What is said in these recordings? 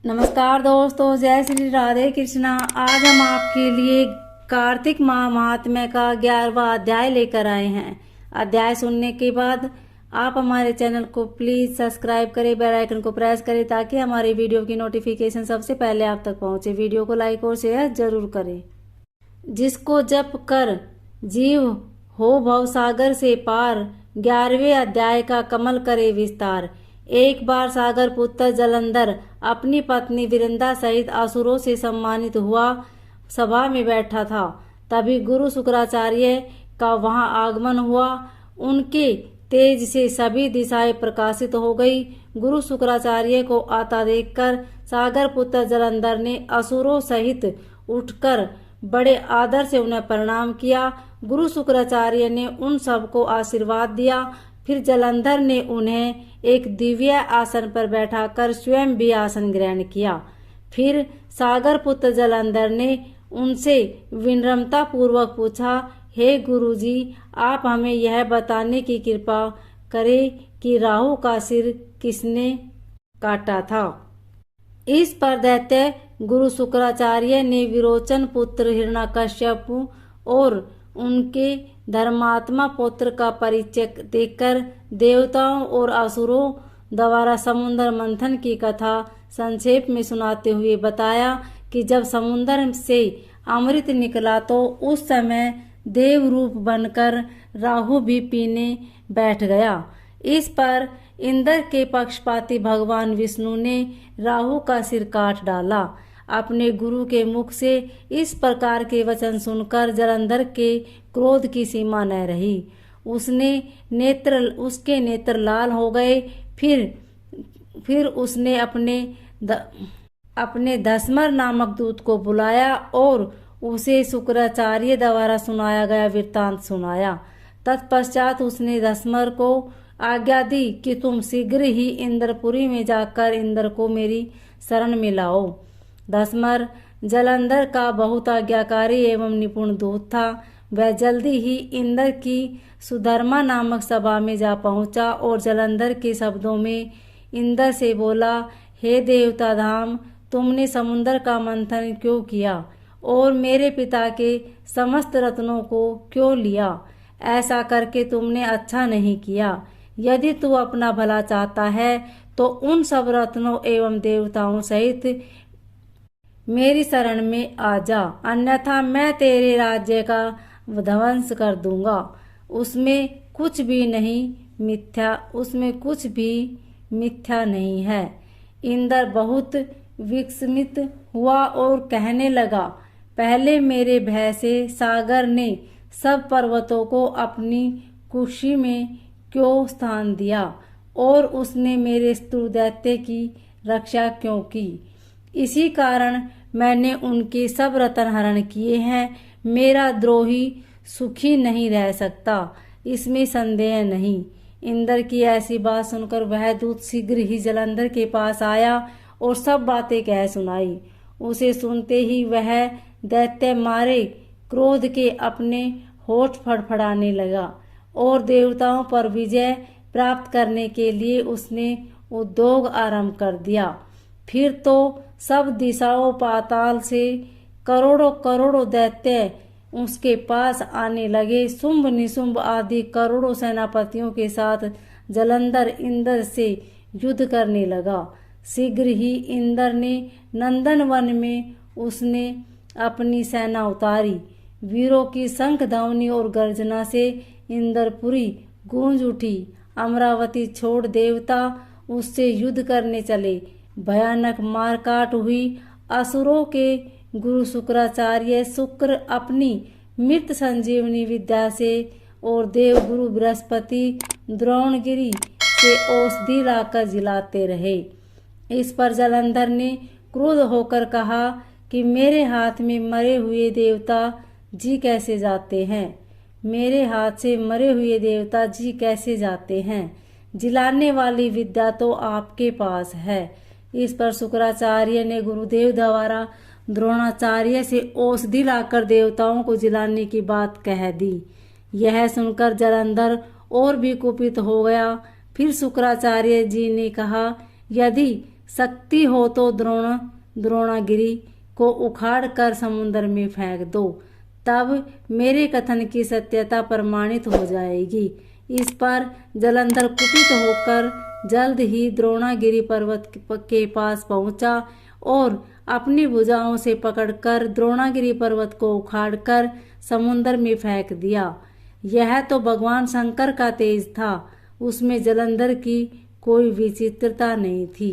नमस्कार दोस्तों, जय श्री राधे कृष्णा। आज हम आपके लिए कार्तिक माह महात्म्य का 11वां अध्याय लेकर आए हैं। अध्याय सुनने के बाद आप हमारे चैनल को प्लीज सब्सक्राइब करें, बेल आइकन को प्रेस करें ताकि हमारी वीडियो की नोटिफिकेशन सबसे पहले आप तक पहुंचे। वीडियो को लाइक और शेयर जरूर करें। जिसको जप कर जीव हो भवसागर से पार, 11वें अध्याय का कमल करे विस्तार। एक बार सागर पुत्र जलंधर अपनी पत्नी विरंदा सहित असुरों से सम्मानित हुआ सभा में बैठा था। तभी गुरु शुक्राचार्य का वहां आगमन हुआ। उनके तेज से सभी दिशाएं प्रकाशित हो गई। गुरु शुक्राचार्य को आता देखकर सागर पुत्र जलंधर ने असुरों सहित उठकर बड़े आदर से उन्हें प्रणाम किया। गुरु शुक्राचार्य ने उन सबको आशीर्वाद दिया। फिर जलंधर ने उन्हें एक दिव्य आसन पर बैठाकर स्वयं भी आसन ग्रहण किया। फिर सागर पुत्र जलंधर ने उनसे विनम्रता पूर्वक पूछा, हे गुरुजी, आप हमें यह बताने की कृपा करें कि राहु का सिर किसने काटा था। इस पर दैत्य गुरु शुक्राचार्य ने विरोचन पुत्र हिरण्यकश्यप और उनके धर्मात्मा पुत्र का परिचय देकर देवताओं और असुरों द्वारा समुद्र मंथन की कथा संक्षेप में सुनाते हुए बताया कि जब समुद्र से अमृत निकला तो उस समय देव रूप बनकर राहु भी पीने बैठ गया। इस पर इंद्र के पक्षपाती भगवान विष्णु ने राहु का सिर काट डाला। अपने गुरु के मुख से इस प्रकार के वचन सुनकर जलंधर के क्रोध की सीमा न रही। उसके नेत्र लाल हो गए। फिर उसने अपने धस्मर नामक दूत को बुलाया और उसे शुक्राचार्य द्वारा सुनाया गया वृत्तांत सुनाया। तत्पश्चात उसने धस्मर को आज्ञा दी कि तुम शीघ्र ही इंद्रपुरी में जाकर इंद्र को मेरी शरण में लाओ। धस्मर जलंधर का बहुत आज्ञाकारी एवं निपुण दूत था। वह जल्दी ही इंद्र की सुधर्मा नामक सभा में जा पहुंचा और जलंधर के शब्दों में इंद्र से बोला, हे देवता धाम, तुमने समुद्र का मंथन क्यों किया और मेरे पिता के समस्त रत्नों को क्यों लिया? ऐसा करके तुमने अच्छा नहीं किया। यदि तू अपना भला चाहता है तो उन सब रत्नों एवं देवताओं सहित मेरी शरण में आ जा, अन्यथा मैं तेरे राज्य का ध्वंस कर दूंगा। उसमें कुछ भी मिथ्या नहीं है। इंद्र बहुत विस्मित हुआ और कहने लगा, पहले मेरे भय से सागर ने सब पर्वतों को अपनी कुशी में क्यों स्थान दिया और उसने मेरे स्तुर दैत्य की रक्षा क्यों की? इसी कारण मैंने उनके सब रत्न हरण किए हैं। मेरा द्रोही सुखी नहीं रह सकता, इसमें संदेह नहीं। इंद्र की ऐसी बात सुनकर वह दूत शीघ्र ही जलंधर के पास आया और सब बातें कह सुनाई। उसे सुनते ही वह दैत्य मारे क्रोध के अपने होठ फड़फड़ाने लगा और देवताओं पर विजय प्राप्त करने के लिए उसने उद्योग आरंभ कर दिया। फिर तो सब दिशाओं पाताल से करोड़ों दैत्य उसके पास आने लगे। शुंभ निशुंभ आदि करोड़ों सेनापतियों के साथ जलंधर इंद्र से युद्ध करने लगा। शीघ्र ही इंद्र ने नंदन वन में उसने अपनी सेना उतारी। वीरों की शंख ध्वनि और गर्जना से इंद्रपुरी गूंज उठी। अमरावती छोड़ देवता उससे युद्ध करने चले। भयानक मारकाट हुई। असुरों के गुरु शुक्राचार्य शुक्र अपनी मृत संजीवनी विद्या से और देव गुरु बृहस्पति द्रोणगिरी से औषधि लाकर जिलाते रहे। इस पर जलंधर ने क्रुद्ध होकर कहा कि मेरे हाथ में मरे हुए देवता जी कैसे जाते हैं? मेरे हाथ से मरे हुए देवता जी कैसे जाते हैं? जिलाने वाली विद्या तो आपके पास है। इस पर शुक्राचार्य ने गुरुदेव द्वारा द्रोणाचार्य से औषधि लाकर देवताओं को जिलाने की बात कह दी। यह सुनकर जलंधर और भी कुपित हो गया। फिर शुक्राचार्य जी ने कहा, यदि शक्ति हो तो द्रोणागिरी को उखाड़ कर समुद्र में फेंक दो, तब मेरे कथन की सत्यता प्रमाणित हो जाएगी। इस पर जलंधर कुपित होकर जल्द ही द्रोणागिरी पर्वत के पास पहुंचा और अपनी भुजाओं से पकड़कर द्रोणागिरी पर्वत को उखाड़कर समुद्र में फेंक दिया। यह तो भगवान शंकर का तेज था, उसमें जलंधर की कोई विचित्रता नहीं थी।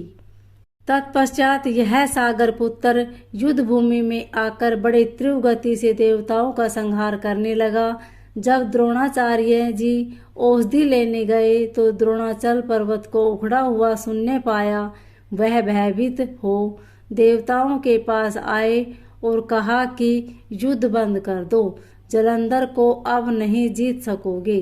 तत्पश्चात यह सागर पुत्र युद्ध भूमि में आकर बड़े तीव्र गति से देवताओं का संहार करने लगा। जब द्रोणाचार्य जी औषधि लेने गए तो द्रोणाचल पर्वत को उखड़ा हुआ सुनने पाया। वह भयभीत हो देवताओं के पास आए और कहा कि युद्ध बंद कर दो, जलंधर को अब नहीं जीत सकोगे।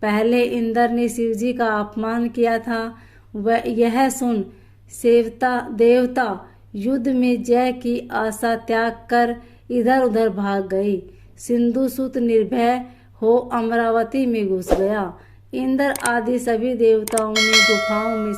पहले इंद्र ने शिवजी का अपमान किया था। वह यह सुन देवता युद्ध में जय की आशा त्याग कर इधर उधर भाग गए। सिंधुसुत निर्भय हो अमरावती में घुस गया। इंद्र आदि सभी देवताओं ने गुफाओं में